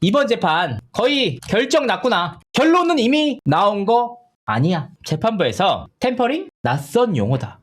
이번 재판 거의 결정 났구나. 결론은 이미 나온 거 아니야. 재판부에서 템퍼링? 낯선 용어다.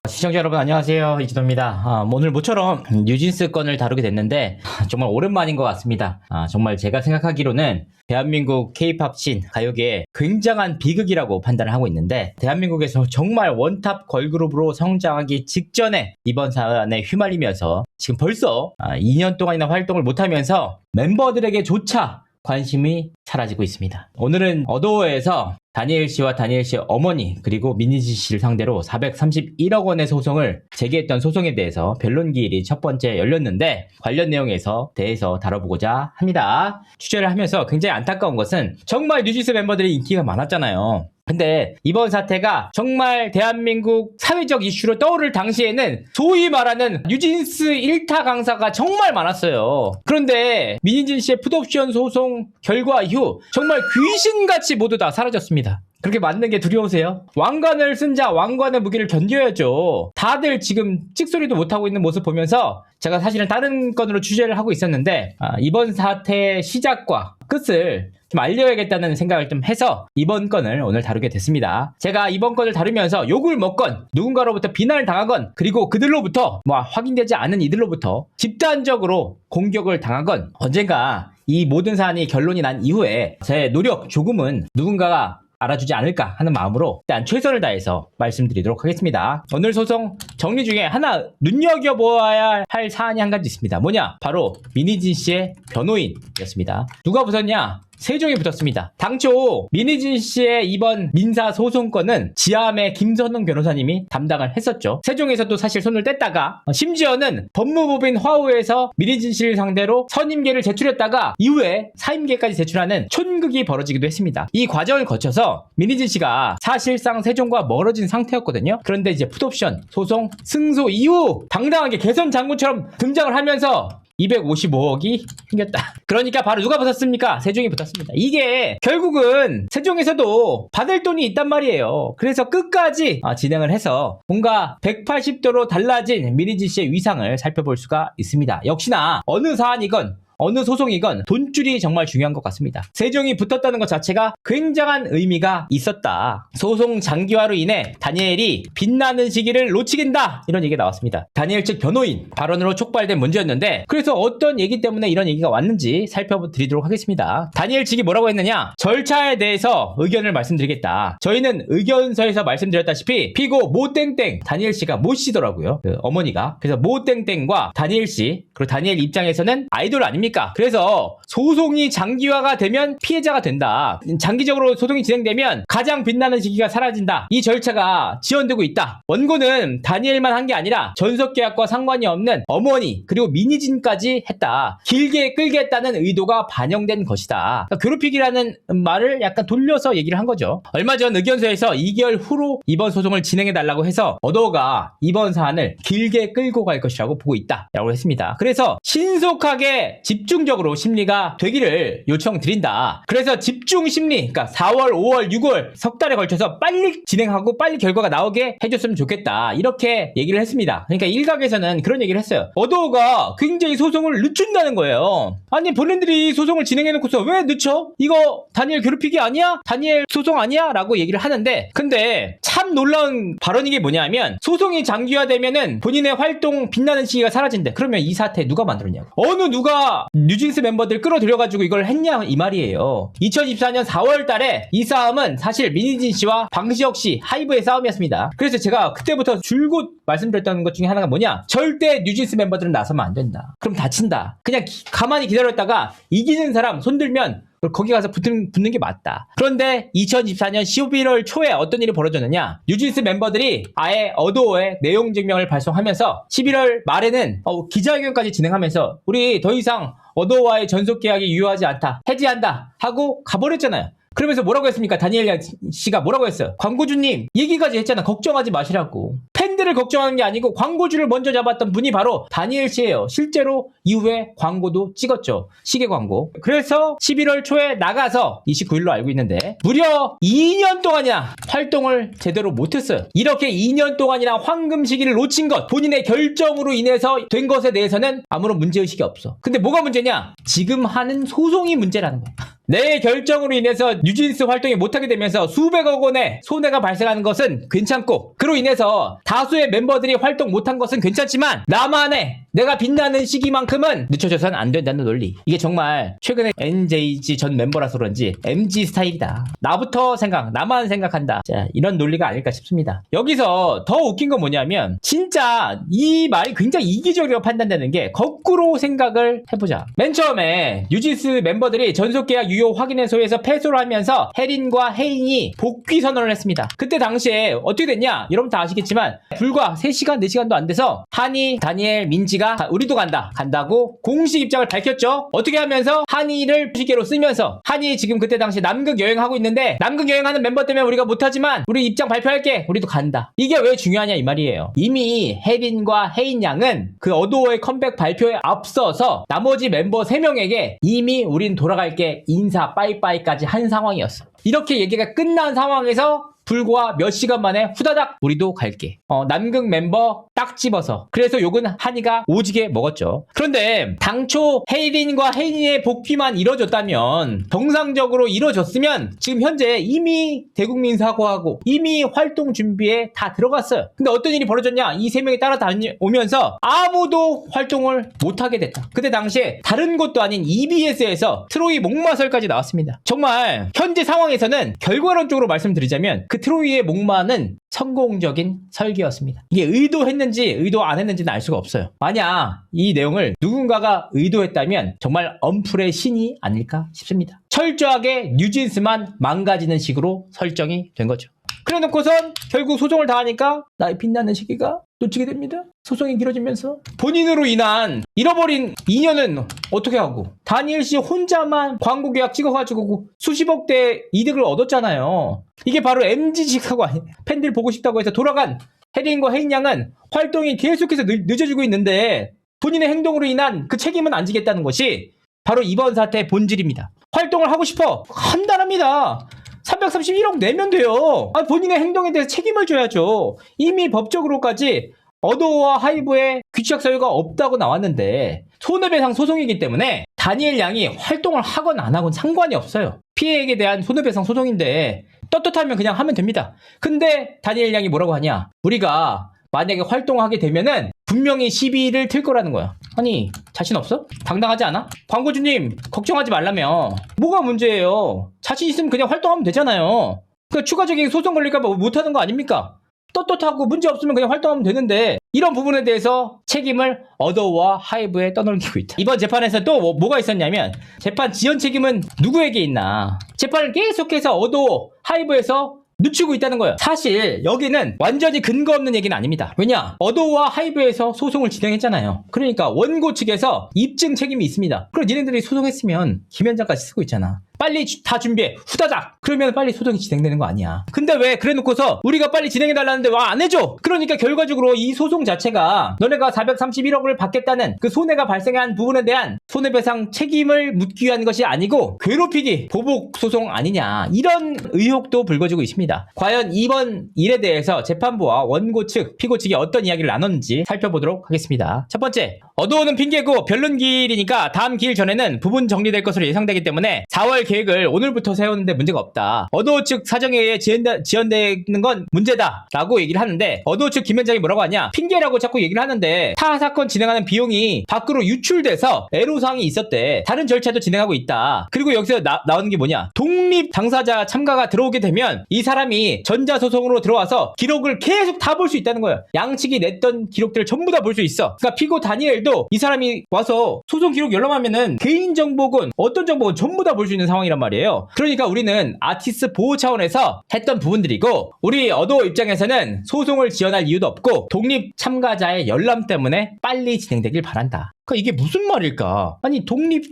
시청자 여러분 안녕하세요, 이진호입니다. 오늘 모처럼 뉴진스 건을 다루게 됐는데 정말 오랜만인 것 같습니다. 정말 제가 생각하기로는 대한민국 K-팝 씬 가요계의 굉장한 비극이라고 판단을 하고 있는데, 대한민국에서 정말 원탑 걸그룹으로 성장하기 직전에 이번 사안에 휘말리면서 지금 벌써 2년 동안이나 활동을 못하면서 멤버들에게조차 관심이 사라지고 있습니다. 오늘은 어도어에서 다니엘 씨와 다니엘 씨의 어머니 그리고 민희진 씨를 상대로 431억 원의 소송을 제기했던 소송에 대해서 변론 기일이 첫 번째 열렸는데, 관련 내용에서 대해서 다뤄보고자 합니다. 취재를 하면서 굉장히 안타까운 것은 정말 뉴진스 멤버들이 인기가 많았잖아요. 근데 이번 사태가 정말 대한민국 사회적 이슈로 떠오를 당시에는 소위 말하는 뉴진스 1타 강사가 정말 많았어요. 그런데 민희진 씨의 풋옵션 소송 결과 이후 정말 귀신같이 모두 다 사라졌습니다. 그렇게 맞는 게 두려우세요? 왕관을 쓴 자 왕관의 무게를 견뎌야죠. 다들 지금 찍소리도 못하고 있는 모습 보면서 제가 사실은 다른 건으로 취재를 하고 있었는데 이번 사태의 시작과 끝을 좀 알려야겠다는 생각을 좀 해서 이번 건을 오늘 다루게 됐습니다. 제가 이번 건을 다루면서 욕을 먹건 누군가로부터 비난을 당하건, 그리고 그들로부터 확인되지 않은 이들로부터 집단적으로 공격을 당하건, 언젠가 이 모든 사안이 결론이 난 이후에 제 노력 조금은 누군가가 알아주지 않을까 하는 마음으로 일단 최선을 다해서 말씀드리도록 하겠습니다. 오늘 소송 정리 중에 하나 눈여겨보아야 할 사안이 한 가지 있습니다. 뭐냐? 바로 민희진 씨의 변호인이었습니다. 누가 붙었냐? 세종이 붙었습니다. 당초 민희진 씨의 이번 민사 소송권은 지암의 김선웅 변호사님이 담당을 했었죠. 세종에서도 사실 손을 뗐다가 심지어는 법무법인 화우에서 민희진 씨를 상대로 선임계를 제출했다가 이후에 사임계까지 제출하는 촌극이 벌어지기도 했습니다. 이 과정을 거쳐서 민희진 씨가 사실상 세종과 멀어진 상태였거든요. 그런데 이제 풋옵션 소송 승소 이후 당당하게 개선 장군처럼 등장을 하면서 255억이 생겼다. 그러니까 바로 누가 붙었습니까? 세종이 붙었습니다. 이게 결국은 세종에서도 받을 돈이 있단 말이에요. 그래서 끝까지 진행을 해서 뭔가 180도로 달라진 민희진 씨의 위상을 살펴볼 수가 있습니다. 역시나 어느 사안이건 어느 소송이건 돈줄이 정말 중요한 것 같습니다. 세종이 붙었다는 것 자체가 굉장한 의미가 있었다. 소송 장기화로 인해 다니엘이 빛나는 시기를 놓치긴다, 이런 얘기가 나왔습니다. 다니엘 측 변호인 발언으로 촉발된 문제였는데, 그래서 어떤 얘기 때문에 이런 얘기가 왔는지 살펴드리도록 하겠습니다. 다니엘 측이 뭐라고 했느냐? 절차에 대해서 의견을 말씀드리겠다. 저희는 의견서에서 말씀드렸다시피 피고 모땡땡, 다니엘 씨가 모씨더라고요, 어머니가. 그래서 모땡땡과 다니엘 씨, 그리고 다니엘 입장에서는 아이돌 아닙니까? 그래서 소송이 장기화가 되면 피해자가 된다. 장기적으로 소송이 진행되면 가장 빛나는 시기가 사라진다. 이 절차가 지연되고 있다. 원고는 다니엘만 한 게 아니라 전속계약과 상관이 없는 어머니 그리고 민희진까지 했다. 길게 끌겠다는 의도가 반영된 것이다. 그러니까 괴롭히기라는 말을 약간 돌려서 얘기를 한 거죠. 얼마 전 의견서에서 2개월 후로 이번 소송을 진행해달라고 해서 어도어가 이번 사안을 길게 끌고 갈 것이라고 보고 있다 라고 했습니다. 그래서 신속하게 집중적으로 심리가 되기를 요청드린다. 그래서 집중 심리, 그러니까 4월, 5월, 6월 석 달에 걸쳐서 빨리 진행하고 빨리 결과가 나오게 해줬으면 좋겠다, 이렇게 얘기를 했습니다. 그러니까 일각에서는 그런 얘기를 했어요. 어도어가 굉장히 소송을 늦춘다는 거예요. 아니 본인들이 소송을 진행해놓고서 왜 늦춰? 이거 다니엘 괴롭히기 아니야? 다니엘 소송 아니야? 라고 얘기를 하는데, 근데 참 놀라운 발언이 게 뭐냐면, 소송이 장기화되면은 본인의 활동 빛나는 시기가 사라진대. 그러면 이 사태 누가 만들었냐고. 어느 누가 뉴진스 멤버들 끌어들여가지고 이걸 했냐, 이 말이에요. 2024년 4월 달에 이 싸움은 사실 민희진 씨와 방시혁 씨 하이브의 싸움이었습니다. 그래서 제가 그때부터 줄곧 말씀드렸던 것 중에 하나가 뭐냐? 절대 뉴진스 멤버들은 나서면 안 된다. 그럼 다친다. 그냥 가만히 기다렸다가 이기는 사람 손들면 거기 가서 붙는 게 맞다. 그런데 2024년 11월 초에 어떤 일이 벌어졌느냐? 뉴진스 멤버들이 아예 어도어에 내용 증명을 발송하면서 11월 말에는 기자회견까지 진행하면서 우리 더 이상 어도어와의 전속 계약이 유효하지 않다, 해지한다 하고 가버렸잖아요. 그러면서 뭐라고 했습니까? 다니엘 씨가 뭐라고 했어요? 광고주님 얘기까지 했잖아. 걱정하지 마시라고. 팬들의 팬들을 걱정하는 게 아니고 광고주를 먼저 잡았던 분이 바로 다니엘 씨예요. 실제로 이후에 광고도 찍었죠. 시계 광고. 그래서 11월 초에 나가서 29일로 알고 있는데 무려 2년 동안이나 활동을 제대로 못했어요. 이렇게 2년 동안이나 황금 시기를 놓친 것, 본인의 결정으로 인해서 된 것에 대해서는 아무런 문제의식이 없어. 근데 뭐가 문제냐? 지금 하는 소송이 문제라는 거야. 내 결정으로 인해서 뉴진스 활동이 못하게 되면서 수백억 원의 손해가 발생하는 것은 괜찮고, 그로 인해서 다수의 멤버들이 활동 못한 것은 괜찮지만 나만의 내가 빛나는 시기만큼은 늦춰져선 안 된다는 논리. 이게 정말 최근에 NJG 전 멤버라서 그런지 MG 스타일이다. 나만 생각한다. 자, 이런 논리가 아닐까 싶습니다. 여기서 더 웃긴 건 뭐냐면 진짜 이 말이 굉장히 이기적이라고 판단되는 게 거꾸로 생각을 해보자. 맨 처음에 뉴진스 멤버들이 전속계약 유효 확인해소에서 패소를 하면서 혜린과 혜인이 복귀 선언을 했습니다. 그때 당시에 어떻게 됐냐? 여러분 다 아시겠지만 불과 3시간, 4시간도 안 돼서 한이, 다니엘, 민지가 우리도 간다고 공식 입장을 밝혔죠. 어떻게 하면서 한이를 시계로 쓰면서 한이 지금 그때 당시 남극 여행하고 있는데 남극 여행하는 멤버 때문에 우리가 못하지만 우리 입장 발표할게. 우리도 간다. 이게 왜 중요하냐 이 말이에요. 이미 혜린과 혜인 양은 그 어도어의 컴백 발표에 앞서서 나머지 멤버 3명에게 이미 우린 돌아갈게 인사 빠이빠이까지 한 상황이었어. 이렇게 얘기가 끝난 상황에서 불과 몇 시간 만에 후다닥 우리도 갈게. 남극 멤버 딱 집어서. 그래서 욕은 한이가 오지게 먹었죠. 그런데 당초 혜린과 혜인의 복귀만 이뤄졌다면, 정상적으로 이뤄졌으면 지금 현재 이미 대국민 사과하고 이미 활동 준비에 다 들어갔어요. 근데 어떤 일이 벌어졌냐? 이 3명이 따라다니면서 아무도 활동을 못하게 됐다. 그때 당시에 다른 곳도 아닌 EBS에서 트로이 목마설까지 나왔습니다. 정말 현재 상황에서는 결과론적으로 말씀드리자면 그 트로이의 목마는 성공적인 설계였습니다. 이게 의도했는지 의도 안 했는지는 알 수가 없어요. 만약 이 내용을 누군가가 의도했다면 정말 언플의 신이 아닐까 싶습니다. 철저하게 뉴진스만 망가지는 식으로 설정이 된 거죠. 그래 놓고선 결국 소송을 다 하니까 나의 빛나는 시기가 놓치게 됩니다. 소송이 길어지면서 본인으로 인한 잃어버린 2년은 어떻게 하고, 다니엘 씨 혼자만 광고 계약 찍어가지고 수십억 대 이득을 얻었잖아요. 이게 바로 MG식하고 팬들 보고 싶다고 해서 돌아간 혜린과 혜인 양은 활동이 계속해서 늦어지고 있는데 본인의 행동으로 인한 그 책임은 안 지겠다는 것이 바로 이번 사태의 본질입니다. 활동을 하고 싶어 한다랍니다. 331억 내면 돼요. 본인의 행동에 대해서 책임을 져야죠. 이미 법적으로까지 어도어와 하이브의 귀착 사유가 없다고 나왔는데 손해배상 소송이기 때문에 다니엘 양이 활동을 하건 안 하건 상관이 없어요. 피해액에 대한 손해배상 소송인데 떳떳하면 그냥 하면 됩니다. 근데 다니엘 양이 뭐라고 하냐? 우리가 만약에 활동하게 되면은 분명히 시비를 틀 거라는 거야. 아니, 자신 없어? 당당하지 않아? 광고주님, 걱정하지 말라며. 뭐가 문제예요? 자신 있으면 그냥 활동하면 되잖아요. 그 추가적인 소송 걸릴까봐 못하는 거 아닙니까? 떳떳하고 문제 없으면 그냥 활동하면 되는데 이런 부분에 대해서 책임을 어도어와 하이브에 떠넘기고 있다. 이번 재판에서 또 뭐가 있었냐면 재판 지연 책임은 누구에게 있나? 재판을 계속해서 어도어, 하이브에서 늦추고 있다는 거예요. 사실 여기는 완전히 근거 없는 얘기는 아닙니다. 왜냐? 어도어와 하이브에서 소송을 진행했잖아요. 그러니까 원고 측에서 입증 책임이 있습니다. 그럼 니네들이 소송했으면 김현장까지 쓰고 있잖아. 빨리 다 준비해. 후다닥. 그러면 빨리 소송이 진행되는 거 아니야. 근데 왜 그래 놓고서 우리가 빨리 진행해달라는데 와 안 해줘. 그러니까 결과적으로 이 소송 자체가 너네가 431억을 받겠다는 그 손해가 발생한 부분에 대한 손해배상 책임을 묻기 위한 것이 아니고 괴롭히기, 보복 소송 아니냐, 이런 의혹도 불거지고 있습니다. 과연 이번 일에 대해서 재판부와 원고 측, 피고 측이 어떤 이야기를 나눴는지 살펴보도록 하겠습니다. 첫 번째, 어도어는 핑계고 별론 기일이니까 다음 기일 전에는 부분 정리될 것으로 예상되기 때문에 4월 계획을 오늘부터 세우는데 문제가 없다. 어도어 측 사정에 의해 지연되는 건 문제다 라고 얘기를 하는데, 어도어 측 김현장이 뭐라고 하냐? 핑계라고 자꾸 얘기를 하는데 타 사건 진행하는 비용이 밖으로 유출돼서 애로사항이 있었대. 다른 절차도 진행하고 있다. 그리고 여기서 나오는 게 뭐냐? 독립 당사자 참가가 들어오게 되면 이 사람이 전자소송으로 들어와서 기록을 계속 다 볼 수 있다는 거예요. 양측이 냈던 기록들을 전부 다 볼 수 있어. 그러니까 피고 다니엘도 이 사람이 와서 소송 기록 열람하면은 개인정보건 어떤 정보건 전부 다 볼 수 있는 상황이란 말이에요. 그러니까 우리는 아티스트 보호 차원에서 했던 부분들이고, 우리 어도어 입장에서는 소송을 지연할 이유도 없고 독립 참가자의 열람 때문에 빨리 진행되길 바란다. 그러니까 이게 무슨 말일까? 아니, 독립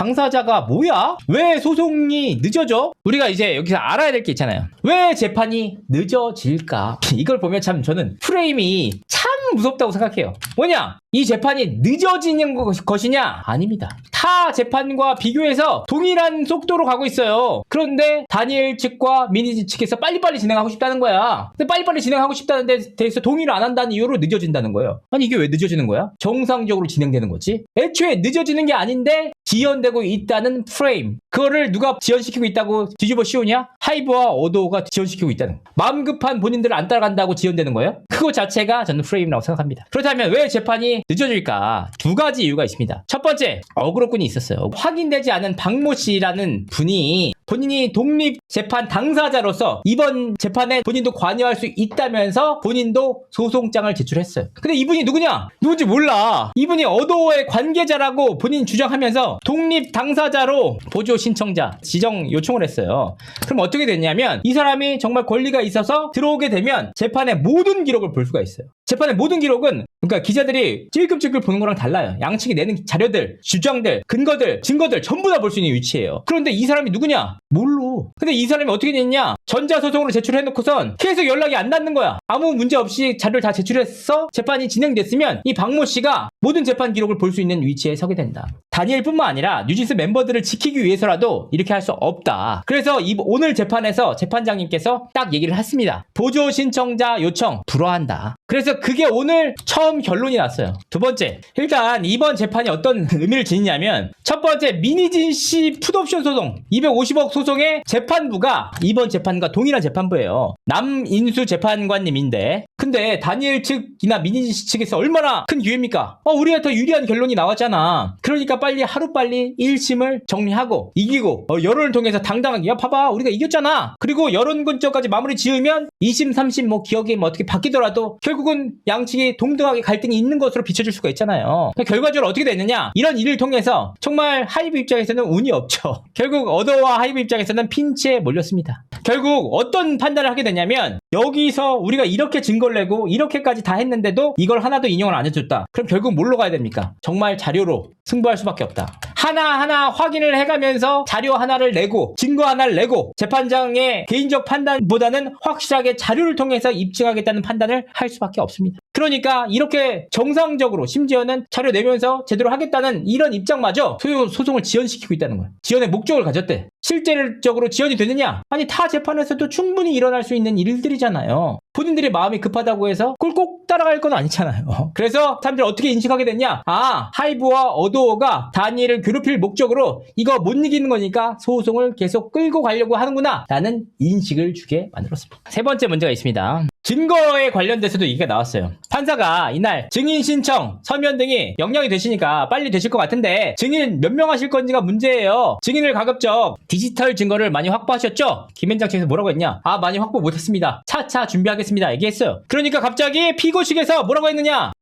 당사자가 뭐야? 왜 소송이 늦어져? 우리가 이제 여기서 알아야 될 게 있잖아요. 왜 재판이 늦어질까? 이걸 보면 참 저는 프레임이 참 무섭다고 생각해요. 뭐냐? 이 재판이 늦어지는 것이냐? 아닙니다. 타 재판과 비교해서 동일한 속도로 가고 있어요. 그런데 다니엘 측과 미니지 측에서 빨리빨리 진행하고 싶다는 거야. 근데 빨리빨리 진행하고 싶다는 데 대해서 동의를 안 한다는 이유로 늦어진다는 거예요. 아니 이게 왜 늦어지는 거야? 정상적으로 진행되는 거지. 애초에 늦어지는 게 아닌데 지연되고 있다는 프레임. 그거를 누가 지연시키고 있다고 뒤집어 씌우냐? 하이브와 어도가 지연시키고 있다는 거. 마음 급한 본인들을 안 따라간다고 지연되는 거예요? 그거 자체가 저는 프레임이라고 생각합니다. 그렇다면 왜 재판이 늦어질까? 두 가지 이유가 있습니다. 첫 번째, 어그로꾼이 있었어요. 확인되지 않은 박모 씨라는 분이 본인이 독립재판 당사자로서 이번 재판에 본인도 관여할 수 있다면서 본인도 소송장을 제출했어요. 근데 이분이 누구냐? 누군지 몰라. 이분이 어도어의 관계자라고 본인 주장하면서 독립 당사자로 보조 신청자 지정 요청을 했어요. 그럼 어떻게 됐냐면 이 사람이 정말 권리가 있어서 들어오게 되면 재판의 모든 기록을 볼 수가 있어요. 재판의 모든 기록은 그러니까 기자들이 찔끔찔끔 보는 거랑 달라요. 양측이 내는 자료들, 주장들, 근거들, 증거들 전부 다 볼 수 있는 위치예요. 그런데 이 사람이 누구냐? 몰로. 근데 이 사람이 어떻게 됐냐? 전자소송으로 제출해놓고선 계속 연락이 안 닿는 거야. 아무 문제 없이 자료를 다 제출해서 재판이 진행됐으면 이 박모 씨가 모든 재판 기록을 볼 수 있는 위치에 서게 된다. 다니엘뿐만 아니라 뉴진스 멤버들을 지키기 위해서라도 이렇게 할 수 없다. 그래서 오늘 재판에서 재판장님께서 딱 얘기를 했습니다. 보조 신청자 요청 불허한다. 그래서 그게 오늘 처음 결론이 났어요. 두 번째, 일단 이번 재판이 어떤 의미를 지니냐면 첫 번째, 미니진 씨 풋옵션 소송 250억 소송의 재판부가 이번 재판과 동일한 재판부예요. 남인수 재판관님인데 근데 다니엘 측이나 미니진 씨 측에서 얼마나 큰 기회입니까? 우리가 더 유리한 결론이 나왔잖아. 그러니까 빨리 하루빨리 1심을 정리하고 이기고 여론을 통해서 당당하게 야 봐봐 우리가 이겼잖아. 그리고 여론 근처까지 마무리 지으면 2심 3심 뭐 기억이 뭐 어떻게 바뀌더라도 결국은 양측이 동등하게 갈등이 있는 것으로 비춰줄 수가 있잖아요. 그러니까 결과적으로 어떻게 됐느냐? 이런 일을 통해서 정말 하이브 입장에서는 운이 없죠. 결국 어더와 하이브 입장에서는 핀치에 몰렸습니다. 결국 어떤 판단을 하게 되냐면 여기서 우리가 이렇게 증거를 내고 이렇게까지 다 했는데도 이걸 하나도 인용을 안 해줬다. 그럼 결국 뭘로 가야 됩니까? 정말 자료로 승부할 수밖에 없다. 하나하나 확인을 해가면서 자료 하나를 내고 증거 하나를 내고 재판장의 개인적 판단보다는 확실하게 자료를 통해서 입증하겠다는 판단을 할 수밖에 없습니다. 그러니까 이렇게 정상적으로 심지어는 자료 내면서 제대로 하겠다는 이런 입장마저 소송을 지연시키고 있다는 거예요. 지연의 목적을 가졌대. 실질적으로 지연이 되느냐? 아니 타 재판에서도 충분히 일어날 수 있는 일들이잖아요. 본인들이 마음이 급하다고 해서 그걸 꼭 따라갈 건 아니잖아요. 그래서 사람들이 어떻게 인식하게 됐냐? 하이브와 어도어가 다니엘을 괴롭힐 목적으로 이거 못 이기는 거니까 소송을 계속 끌고 가려고 하는구나 라는 인식을 주게 만들었습니다. 세 번째 문제가 있습니다. 증거에 관련돼서도 얘기가 나왔어요. 판사가 이날 증인 신청, 서면 등이 영향이 되시니까 빨리 되실 것 같은데 증인 몇 명 하실 건지가 문제예요. 증인을 가급적 디지털 증거를 많이 확보하셨죠? 김현장 측에서 뭐라고 했냐? 많이 확보 못했습니다. 차차 준비하겠습니다. 얘기했어요. 그러니까 갑자기 피고 측에서 뭐라고 했느냐?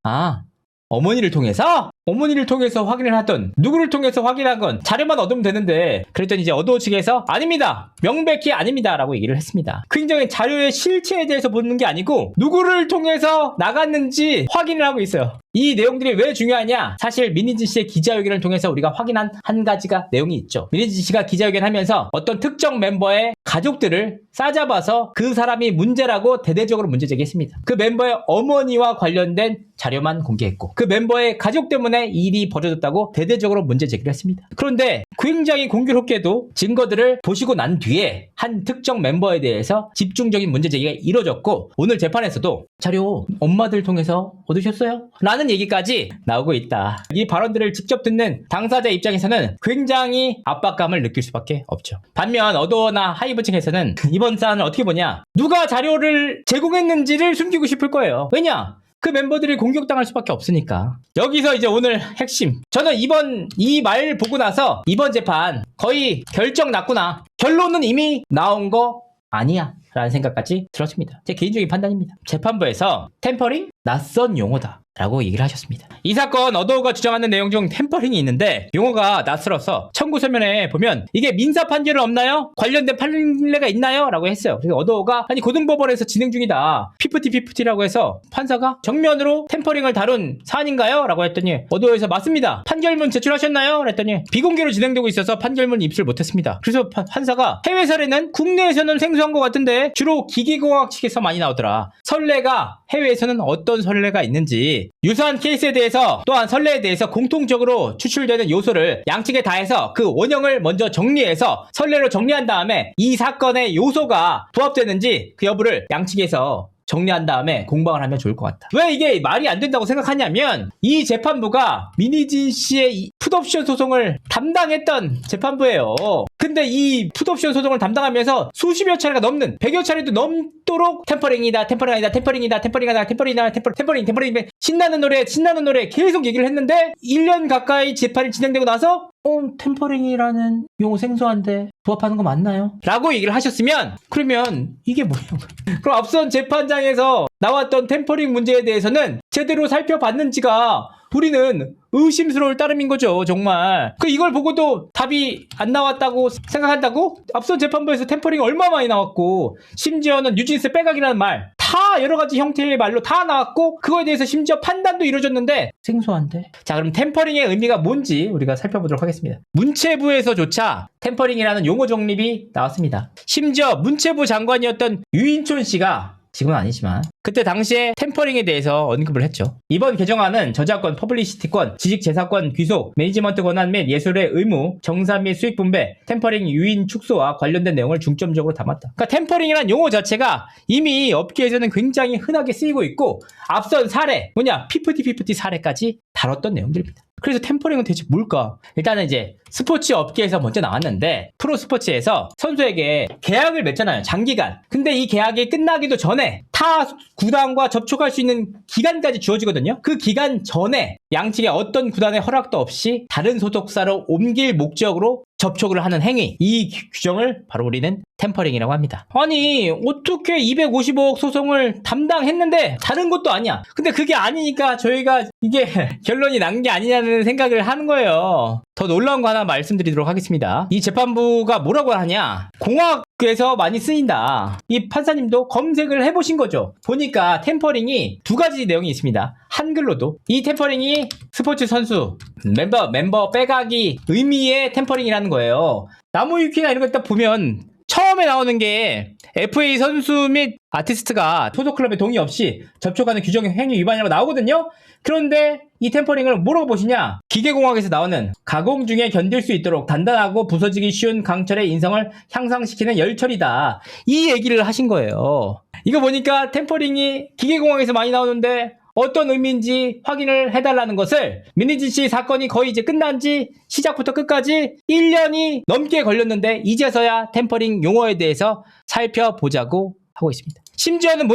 어머니를 통해서? 어머니를 통해서 확인을 하던 누구를 통해서 확인하건 자료만 얻으면 되는데 그랬더니 이제 어도어 측에서 아닙니다. 명백히 아닙니다. 라고 얘기를 했습니다. 굉장히 자료의 실체에 대해서 보는 게 아니고 누구를 통해서 나갔는지 확인을 하고 있어요. 이 내용들이 왜 중요하냐? 사실 민희진 씨의 기자회견을 통해서 우리가 확인한 한 가지가 내용이 있죠. 민희진 씨가 기자회견하면서 어떤 특정 멤버의 가족들을 싸잡아서 그 사람이 문제라고 대대적으로 문제 제기했습니다. 그 멤버의 어머니와 관련된 자료만 공개했고 그 멤버의 가족 때문에 일이 벌어졌다고 대대적으로 문제 제기를 했습니다. 그런데 굉장히 공교롭게도 증거들을 보시고 난 뒤에 한 특정 멤버에 대해서 집중적인 문제 제기가 이뤄졌고 오늘 재판에서도 자료 엄마들 통해서 얻으셨어요? 라는 얘기까지 나오고 있다. 이 발언들을 직접 듣는 당사자 입장에서는 굉장히 압박감을 느낄 수밖에 없죠. 반면 어도어나 하이브 측에서는 이번 사안을 어떻게 보냐? 누가 자료를 제공했는지를 숨기고 싶을 거예요. 왜냐? 그 멤버들이 공격당할 수밖에 없으니까. 여기서 이제 오늘 핵심. 저는 이 말 보고 나서 이번 재판 거의 결정 났구나. 결론은 이미 나온 거 아니야. 라는 생각까지 들었습니다. 제 개인적인 판단입니다. 재판부에서 템퍼링? 낯선 용어다. 라고 얘기를 하셨습니다. 이 사건 어도우가 주장하는 내용 중 템퍼링이 있는데 용어가 낯설어서 청구 서면에 보면 이게 민사 판결은 없나요? 관련된 판례가 있나요? 라고 했어요. 그래서 어도우가 아니 고등법원에서 진행 중이다. 피프티라고 해서 판사가 정면으로 템퍼링을 다룬 사안인가요? 라고 했더니 어도우에서 맞습니다. 판결문 제출하셨나요? 그랬더니 비공개로 진행되고 있어서 판결문 입수를 못했습니다. 그래서 판사가 해외 사례는 국내에서는 생소한 것 같은데 주로 기계공학 측에서 많이 나오더라. 선례가 해외에서는 어떤 선례가 있는지 유사한 케이스에 대해서 또한 선례에 대해서 공통적으로 추출되는 요소를 양측에 다해서 그 원형을 먼저 정리해서 선례로 정리한 다음에 이 사건의 요소가 부합되는지 그 여부를 양측에서 정리한 다음에 공방을 하면 좋을 것 같다. 왜 이게 말이 안 된다고 생각하냐면 이 재판부가 민희진 씨의 풋옵션 소송을 담당했던 재판부예요. 근데 이 풋옵션 소송을 담당하면서 수십여 차례가 넘는 100여 차례도 넘도록 템퍼링 신나는 노래 계속 얘기를 했는데 1년 가까이 재판이 진행되고 나서 템퍼링이라는 용어 생소한데 부합하는 거 맞나요? 라고 얘기를 하셨으면 그러면 이게 뭐예요? 그럼 앞선 재판장에서 나왔던 템퍼링 문제에 대해서는 제대로 살펴봤는지가 우리는 의심스러울 따름인 거죠. 정말 이걸 보고도 답이 안 나왔다고 생각한다고? 앞선 재판부에서 템퍼링이 얼마 많이 나왔고 심지어는 뉴진스 빼각이라는 말 다 여러가지 형태의 말로 다 나왔고 그거에 대해서 심지어 판단도 이루어졌는데 생소한데. 자, 그럼 템퍼링의 의미가 뭔지 우리가 살펴보도록 하겠습니다. 문체부에서조차 템퍼링이라는 용어 정립이 나왔습니다. 심지어 문체부 장관이었던 유인촌 씨가 지금은 아니지만 그때 당시에 템퍼링에 대해서 언급을 했죠. 이번 개정안은 저작권, 퍼블리시티권, 지식재산권 귀속, 매니지먼트 권한 및 예술의 의무, 정산 및 수익 분배, 템퍼링 유인 축소와 관련된 내용을 중점적으로 담았다. 그러니까 템퍼링이라는 용어 자체가 이미 업계에서는 굉장히 흔하게 쓰이고 있고 앞선 사례, 피프티 사례까지 다뤘던 내용들입니다. 그래서 템퍼링은 대체 뭘까? 일단은 이제 스포츠 업계에서 먼저 나왔는데 프로 스포츠에서 선수에게 계약을 맺잖아요. 장기간. 근데 이 계약이 끝나기도 전에 타 구단과 접촉할 수 있는 기간까지 주어지거든요. 그 기간 전에 양측의 어떤 구단의 허락도 없이 다른 소속사로 옮길 목적으로 접촉을 하는 행위, 이 규정을 바로 우리는 템퍼링이라고 합니다. 아니 어떻게 255억 소송을 담당했는데 다른 것도 아니야. 근데 그게 아니니까 저희가 이게 결론이 난 게 아니냐는 생각을 하는 거예요. 더 놀라운 거 하나 말씀드리도록 하겠습니다. 이 재판부가 뭐라고 하냐, 공학에서 많이 쓰인다. 이 판사님도 검색을 해보신 거죠. 보니까 템퍼링이 두 가지 내용이 있습니다. 한글로도 이 템퍼링이 스포츠 선수 멤버 빼가기 의미의 템퍼링이라는 거예요. 나무위키나 이런 거 딱 보면 처음에 나오는 게 FA 선수 및 아티스트가 소속 클럽에 동의 없이 접촉하는 규정 행위 위반이라고 나오거든요. 그런데 이 템퍼링을 뭐라고 보시냐? 기계공학에서 나오는 가공 중에 견딜 수 있도록 단단하고 부서지기 쉬운 강철의 인성을 향상시키는 열처리다. 이 얘기를 하신 거예요. 이거 보니까 템퍼링이 기계공학에서 많이 나오는데 어떤 의미인지 확인을 해달라는 것을 민희진 씨 사건이 거의 이제 끝난 지 시작부터 끝까지 1년이 넘게 걸렸는데 이제서야 템퍼링 용어에 대해서 살펴보자고 하고 있습니다. 심지어는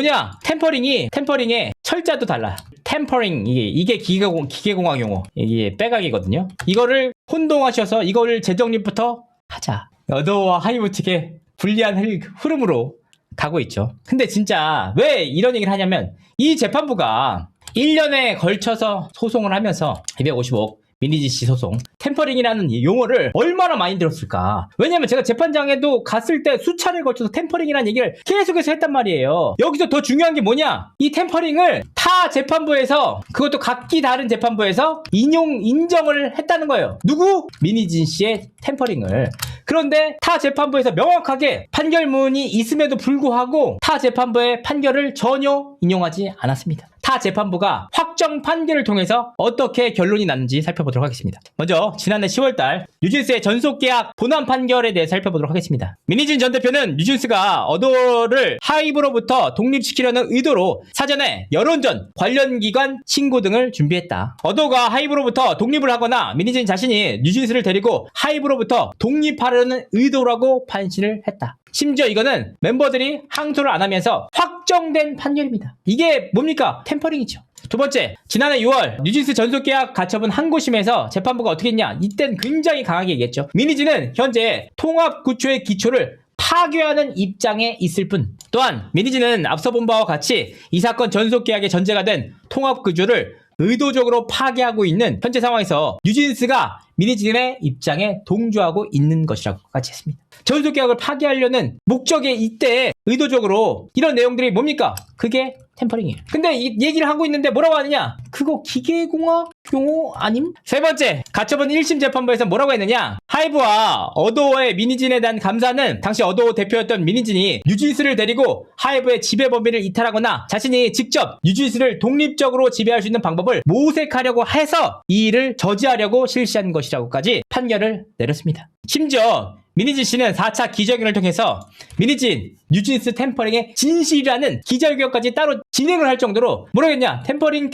템퍼링의 철자도 달라요. 템퍼링 이게 기계공학 용어, 이게 빼각이거든요. 이거를 혼동하셔서 이거를 재정립부터 하자. 어도우와 하이브 측의 불리한 흐름으로 가고 있죠. 근데 진짜 왜 이런 얘기를 하냐면 이 재판부가 1년에 걸쳐서 소송을 하면서 255억 민희진 씨 소송, 템퍼링이라는 용어를 얼마나 많이 들었을까. 왜냐면 제가 재판장에도 갔을 때 수차례에 걸쳐서 템퍼링이라는 얘기를 계속해서 했단 말이에요. 여기서 더 중요한 게 뭐냐, 이 템퍼링을 타 재판부에서, 그것도 각기 다른 재판부에서 인정을 했다는 거예요. 누구? 민희진 씨의 템퍼링을. 그런데 타 재판부에서 명확하게 판결문이 있음에도 불구하고 타 재판부의 판결을 전혀 인용하지 않았습니다. 타 재판부가 확정 판결을 통해서 어떻게 결론이 났는지 살펴보도록 하겠습니다. 먼저 지난해 10월달 뉴진스의 전속계약 본안 판결에 대해 살펴보도록 하겠습니다. 민희진 전 대표는 뉴진스가 어도우를 하이브로부터 독립시키려는 의도로 사전에 여론전, 관련 기관 신고 등을 준비했다. 어도우가 하이브로부터 독립을 하거나 민희진 자신이 뉴진스를 데리고 하이브로부터 독립하려는 의도라고 판시를 했다. 심지어 이거는 멤버들이 항소를 안 하면서 확정된 판결입니다. 이게 뭡니까? 템퍼링이죠. 두 번째, 지난해 6월 뉴진스 전속계약 가처분 항고심에서 재판부가 어떻게 했냐, 이땐 굉장히 강하게 얘기했죠. 민희진은 현재 통합구조의 기초를 파괴하는 입장에 있을 뿐, 또한 민희진은 앞서 본 바와 같이 이 사건 전속계약의 전제가 된 통합구조를 의도적으로 파괴하고 있는 현재 상황에서 뉴진스가 미니진의 입장에 동조하고 있는 것이라고까지 했습니다. 전속계약을 파괴하려는 목적에 이때 의도적으로 이런 내용들이 뭡니까? 그게 템퍼링이에요. 근데 이 얘기를 하고 있는데 뭐라고 하느냐? 그거 기계공학 용어 아님? 세 번째, 가처분 1심 재판부에서 뭐라고 했느냐? 하이브와 어도어의 미니진에 대한 감사는 당시 어도어 대표였던 미니진이 뉴진스를 데리고 하이브의 지배 범위를 이탈하거나 자신이 직접 뉴진스를 독립적으로 지배할 수 있는 방법을 모색하려고 해서 이 일을 저지하려고 실시한 것이라고까지 판결을 내렸습니다. 심지어 미니진 씨는 4차 기자회견을 통해서 미니진, 뉴진스 템퍼링의 진실이라는 기자회견까지 따로 진행을 할 정도로 뭐라고 했냐? 템퍼링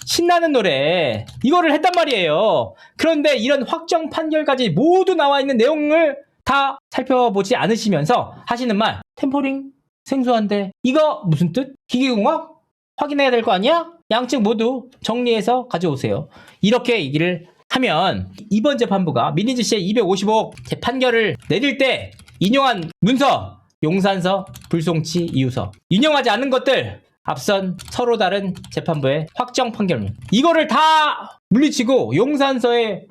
신나는 노래 이거를 했단 말이에요. 그런데 이런 확정 판결까지 모두 나와 있는 내용을 다 살펴보지 않으시면서 하시는 말, 템퍼링 생소한데 이거 무슨 뜻? 기계공학? 확인해야 될 거 아니야? 양측 모두 정리해서 가져오세요. 이렇게 얘기를 하면 이번 재판부가 미니진 씨의 255억 재판결을 내릴 때 인용한 문서, 용산서, 불송치 이유서, 인용하지 않은 것들, 앞선 서로 다른 재판부의 확정 판결문, 이거를 다 물리치고 용산서의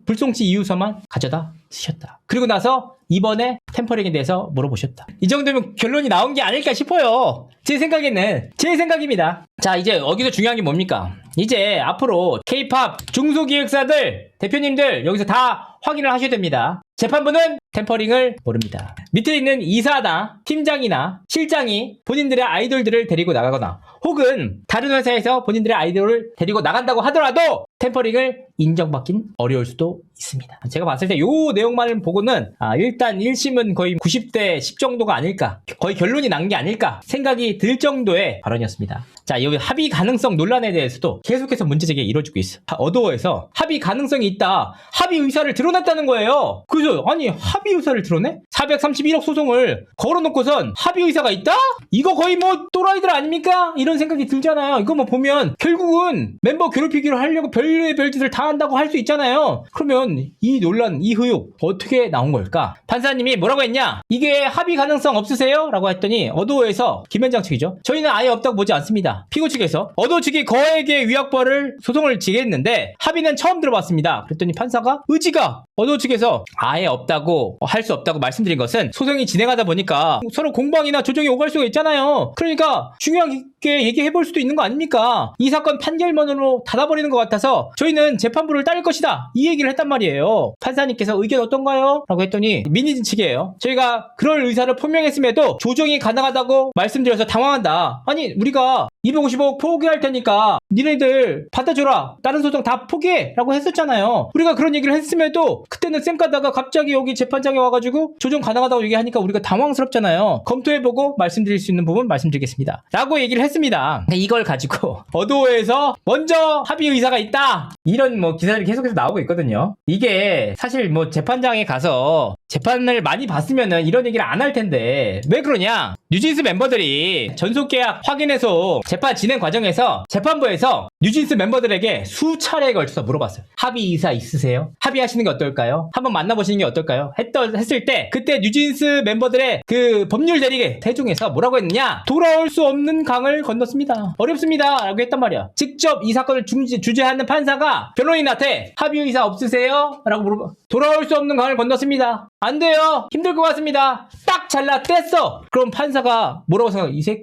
불송치 이유서만 가져다 쓰셨다. 그리고 나서 이번에 템퍼링에 대해서 물어보셨다. 이 정도면 결론이 나온 게 아닐까 싶어요. 제 생각입니다. 자, 이제 여기서 중요한 게 뭡니까? 이제 앞으로 K-POP 중소기획사들 대표님들 여기서 다 확인을 하셔야 됩니다. 재판부는 템퍼링을 모릅니다. 밑에 있는 이사나 팀장이나 실장이 본인들의 아이돌들을 데리고 나가거나 혹은 다른 회사에서 본인들의 아이돌을 데리고 나간다고 하더라도 템퍼링을 인정받긴 어려울 수도 있습니다. 제가 봤을 때 이 내용만을 보고는 일단 1심은 거의 90대 10 정도가 아닐까, 거의 결론이 난 게 아닐까 생각이 들 정도의 발언이었습니다. 자, 여기 합의 가능성 논란에 대해서도 계속해서 문제제기가 이루어지고 있어. 어도어에서 합의 가능성이 있다, 합의 의사를 드러냈다는 거예요. 그래서 아니 합의 의사를 드러내? 431억 소송을 걸어놓고선 합의 의사가 있다? 이거 거의 뭐 또라이들 아닙니까? 이런 생각이 들잖아요. 이거 뭐 보면 결국은 멤버 괴롭히기를 하려고 별의 별짓을 다 한다고 할 수 있잖아요. 그러면 이 논란, 이 의혹 어떻게 나온 걸까? 판사님이 뭐라고 했냐? 이게 합의 가능성 없으세요? 라고 했더니 어도어에서 김현장 측이죠. 저희는 아예 없다고 보지 않습니다. 피고 측에서 어도어 측이 거액의 위약벌을 소송을 지겠는데 합의는 처음 들어봤습니다. 그랬더니 판사가 의지가 어도어 측에서 아예 없다고 할 수 없다고 말씀드린 것은 소송이 진행하다 보니까 서로 공방이나 조정이 오갈 수가 있잖아요. 그러니까 중요하게 얘기해 볼 수도 있는 거 아닙니까? 이 사건 판결문으로 닫아버리는 것 같아서 저희는 재판부를 따를 것이다, 이 얘기를 했단 말이에요. 판사님께서 의견 어떤가요? 라고 했더니 미니진 측이에요. 저희가 그럴 의사를 표명했음에도 조정이 가능하다고 말씀드려서 당황한다. 아니 우리가 255억 포기할 테니까 니네들 받아줘라, 다른 소송 다 포기해 라고 했었잖아요. 우리가 그런 얘기를 했음에도 그때는 쌩 까다가 갑자기 여기 재판장에 와가지고 조정 가능하다고 얘기하니까 우리가 당황스럽잖아요. 검토해보고 말씀드릴 수 있는 부분 말씀드리겠습니다 라고 얘기를 했습니다. 근데 이걸 가지고 어도어에서 먼저 합의 의사가 있다, 이런 뭐 기사들이 계속해서 나오고 있거든요. 이게 사실 뭐 재판장에 가서 재판을 많이 봤으면은 이런 얘기를 안 할 텐데 왜 그러냐? 뉴진스 멤버들이 전속계약 확인해서 재판 진행 과정에서 재판부에서 뉴진스 멤버들에게 수차례에 걸쳐서 물어봤어요. 합의 의사 있으세요? 합의하시는 게 어떨까요? 한번 만나보시는 게 어떨까요? 했을 때 그때 뉴진스 멤버들의 그 법률 대리에 대중에서 뭐라고 했느냐? 돌아올 수 없는 강을 건넜습니다. 어렵습니다 라고 했단 말이야. 직접 이 사건을 주재하는 판사가 변호인한테 합의 의사 없으세요? 라고 물어봐. 돌아올 수 없는 강을 건넜습니다. 안 돼요, 힘들 것 같습니다. 딱 잘라 뗐어. 그럼 판사가 뭐라고 생각해? 이 새끼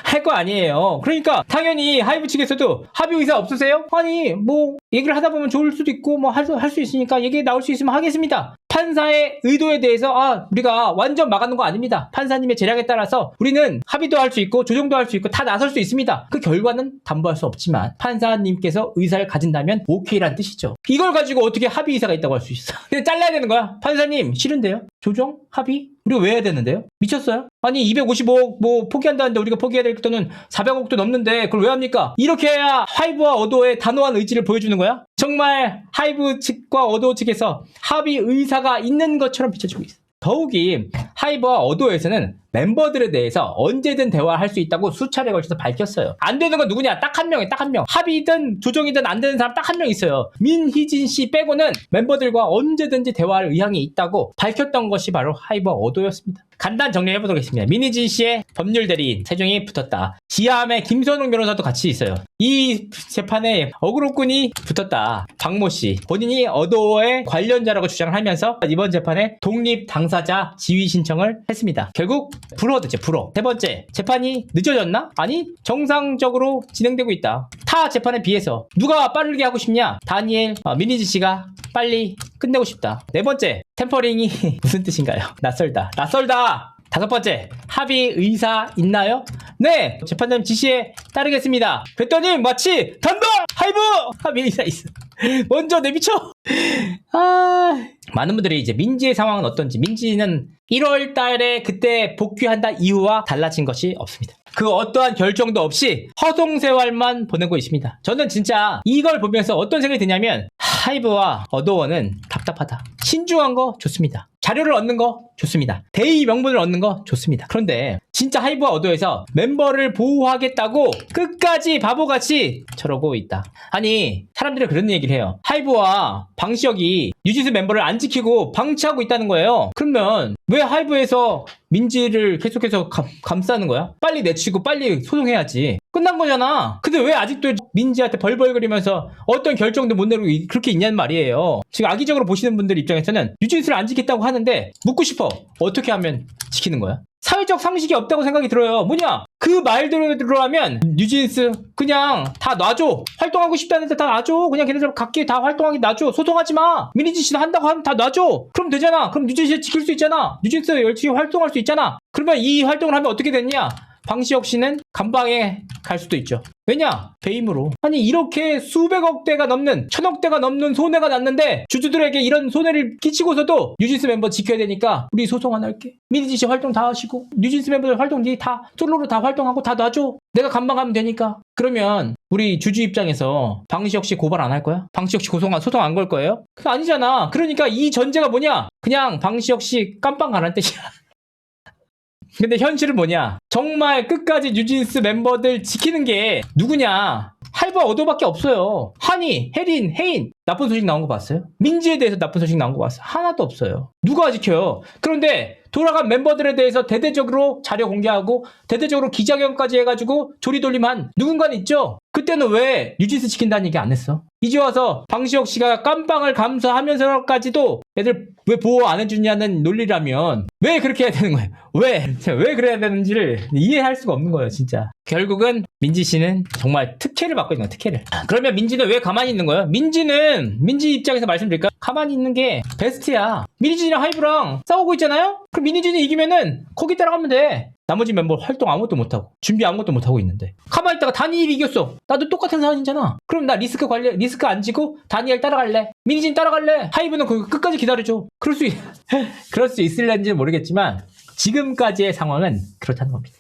할 거 아니에요. 그러니까 당연히 하이브 측에서도 합의 의사 없으세요? 아니 뭐 얘기를 하다 보면 좋을 수도 있고 뭐 할 수 있으니까 얘기 나올 수 있으면 하겠습니다. 판사의 의도에 대해서 우리가 완전 막아놓은 거 아닙니다. 판사님의 재량에 따라서 우리는 합의도 할 수 있고 조정도 할 수 있고 다 나설 수 있습니다. 그 결과는 담보할 수 없지만 판사님께서 의사를 가진다면 오케이란 뜻이죠. 이걸 가지고 어떻게 합의 의사가 있다고 할 수 있어? 그냥 잘라야 되는 거야. 판사님 싫은데요? 조정? 합의? 우리가 왜 해야 되는데요? 미쳤어요? 아니 255억 뭐 포기한다는데 우리가 포기해야 될 돈은 400억도 넘는데 그걸 왜 합니까? 이렇게 해야 하이브와 어도어의 단호한 의지를 보여주는 거야? 정말 하이브 측과 어도어 측에서 합의 의사가 있는 것처럼 비춰지고 있어. 더욱이 하이브와 어도어에서는 멤버들에 대해서 언제든 대화할 수 있다고 수차례 걸쳐서 밝혔어요. 안 되는 건 누구냐? 딱 한 명이에요. 딱 한 명. 합의든 조정이든 안 되는 사람 딱 한 명 있어요. 민희진 씨 빼고는 멤버들과 언제든지 대화할 의향이 있다고 밝혔던 것이 바로 하이버 어도였습니다. 간단 정리해보도록 하겠습니다. 민희진 씨의 법률 대리인 세종이 붙었다. 지하함에 김선웅 변호사도 같이 있어요. 이 재판에 어그로꾼이 붙었다. 박모 씨 본인이 어도어의 관련자라고 주장을 하면서 이번 재판에 독립 당사자 지위 신청을 했습니다. 결국 불어됐죠. 불어. 세 번째, 재판이 늦어졌나? 아니, 정상적으로 진행되고 있다. 타 재판에 비해서 누가 빠르게 하고 싶냐? 다니엘 민희진 씨가 빨리 끝내고 싶다. 네 번째, 템퍼링이 무슨 뜻인가요? 낯설다. 낯설다. 다섯 번째, 합의 의사 있나요? 네, 재판장 지시에 따르겠습니다. 그랬더니 마치 단독 하이브 합의 의사 있어. 먼저 내비쳐. 많은 분들이 이제 민지의 상황은 어떤지, 민지는 1월 달에 그때 복귀한다 이후와 달라진 것이 없습니다. 그 어떠한 결정도 없이 허송세월만 보내고 있습니다. 저는 진짜 이걸 보면서 어떤 생각이 드냐면, 하이브와 어도어는 답답하다. 신중한 거 좋습니다. 자료를 얻는 거 좋습니다. 대의 명분을 얻는 거 좋습니다. 그런데 진짜 하이브와 어도에서 멤버를 보호하겠다고 끝까지 바보같이 저러고 있다. 아니, 사람들이 그런 얘기를 해요. 하이브와 방시혁이 뉴진스 멤버를 안 지키고 방치하고 있다는 거예요. 그러면 왜 하이브에서 민지를 계속해서 감싸는 거야? 빨리 내치고 빨리 소송해야지. 끝난 거잖아. 근데 왜 아직도 민지한테 벌벌거리면서 어떤 결정도 못 내리고 그렇게 있냐는 말이에요. 지금 악의적으로 보시는 분들 입장에서는 뉴진스를 안 지켰다고 하는데 묻고 싶어. 어떻게 하면 지키는 거야? 사회적 상식이 없다고 생각이 들어요. 뭐냐? 그 말대로 하면 뉴진스 그냥 다 놔줘. 활동하고 싶다는데 다 놔줘. 그냥 걔네들 각기 다 활동하게 놔줘. 소송하지 마. 민희진 씨도 한다고 하면 다 놔줘. 그럼 되잖아. 그럼 뉴진스 지킬 수 있잖아. 뉴진스 열심히 활동할 수 있잖아. 그러면 이 활동을 하면 어떻게 됐냐? 방시혁 씨는 감방에 갈 수도 있죠. 왜냐? 배임으로. 아니, 이렇게 수백억 대가 넘는, 천억 대가 넘는 손해가 났는데 주주들에게 이런 손해를 끼치고서도 뉴진스 멤버 지켜야 되니까 우리 소송 안 할게. 민희진 씨 활동 다 하시고 뉴진스 멤버들 활동 다 솔로로 다 활동하고 다 놔줘. 내가 감방하면 되니까. 그러면 우리 주주 입장에서 방시혁 씨 고발 안 할 거야? 방시혁 씨 소송 안 걸 거예요? 그거 아니잖아. 그러니까 이 전제가 뭐냐? 그냥 방시혁 씨 깜빵 가라는 뜻이야. 근데 현실은 뭐냐? 정말 끝까지 뉴진스 멤버들 지키는 게 누구냐? 하이버 어도밖에 없어요. 한이, 혜린, 혜인 나쁜 소식 나온 거 봤어요? 민지에 대해서 나쁜 소식 나온 거 봤어요? 하나도 없어요. 누가 지켜요? 그런데 돌아간 멤버들에 대해서 대대적으로 자료 공개하고 대대적으로 기자회견까지 해가지고 조리돌림한 누군가는 있죠? 그때는 왜 뉴진스 지킨다는 얘기 안 했어? 이제 와서 방시혁 씨가 깜빵을 감수하면서까지도 애들 왜 보호 안 해주냐는 논리라면 왜 그렇게 해야 되는 거예요? 왜 그래야 되는지를 이해할 수가 없는 거예요, 진짜. 결국은 민지 씨는 정말 특혜를 받고 있는 거예요, 특혜를. 그러면 민지는 왜 가만히 있는 거예요? 민지 입장에서 말씀드릴까요? 가만히 있는 게 베스트야. 민희진이랑 하이브랑 싸우고 있잖아요? 그럼 민희진이 이기면은 거기 따라가면 돼. 나머지 멤버 활동 아무것도 못하고 준비 아무것도 못하고 있는데 가만히 있다가 다니엘이 이겼어. 나도 똑같은 상황이잖아. 그럼 나 리스크 안 지고 다니엘 따라갈래? 민희진 따라갈래? 하이브는 끝까지 기다려줘. 그럴 수 있을는지는 모르겠지만 지금까지의 상황은 그렇다는 겁니다.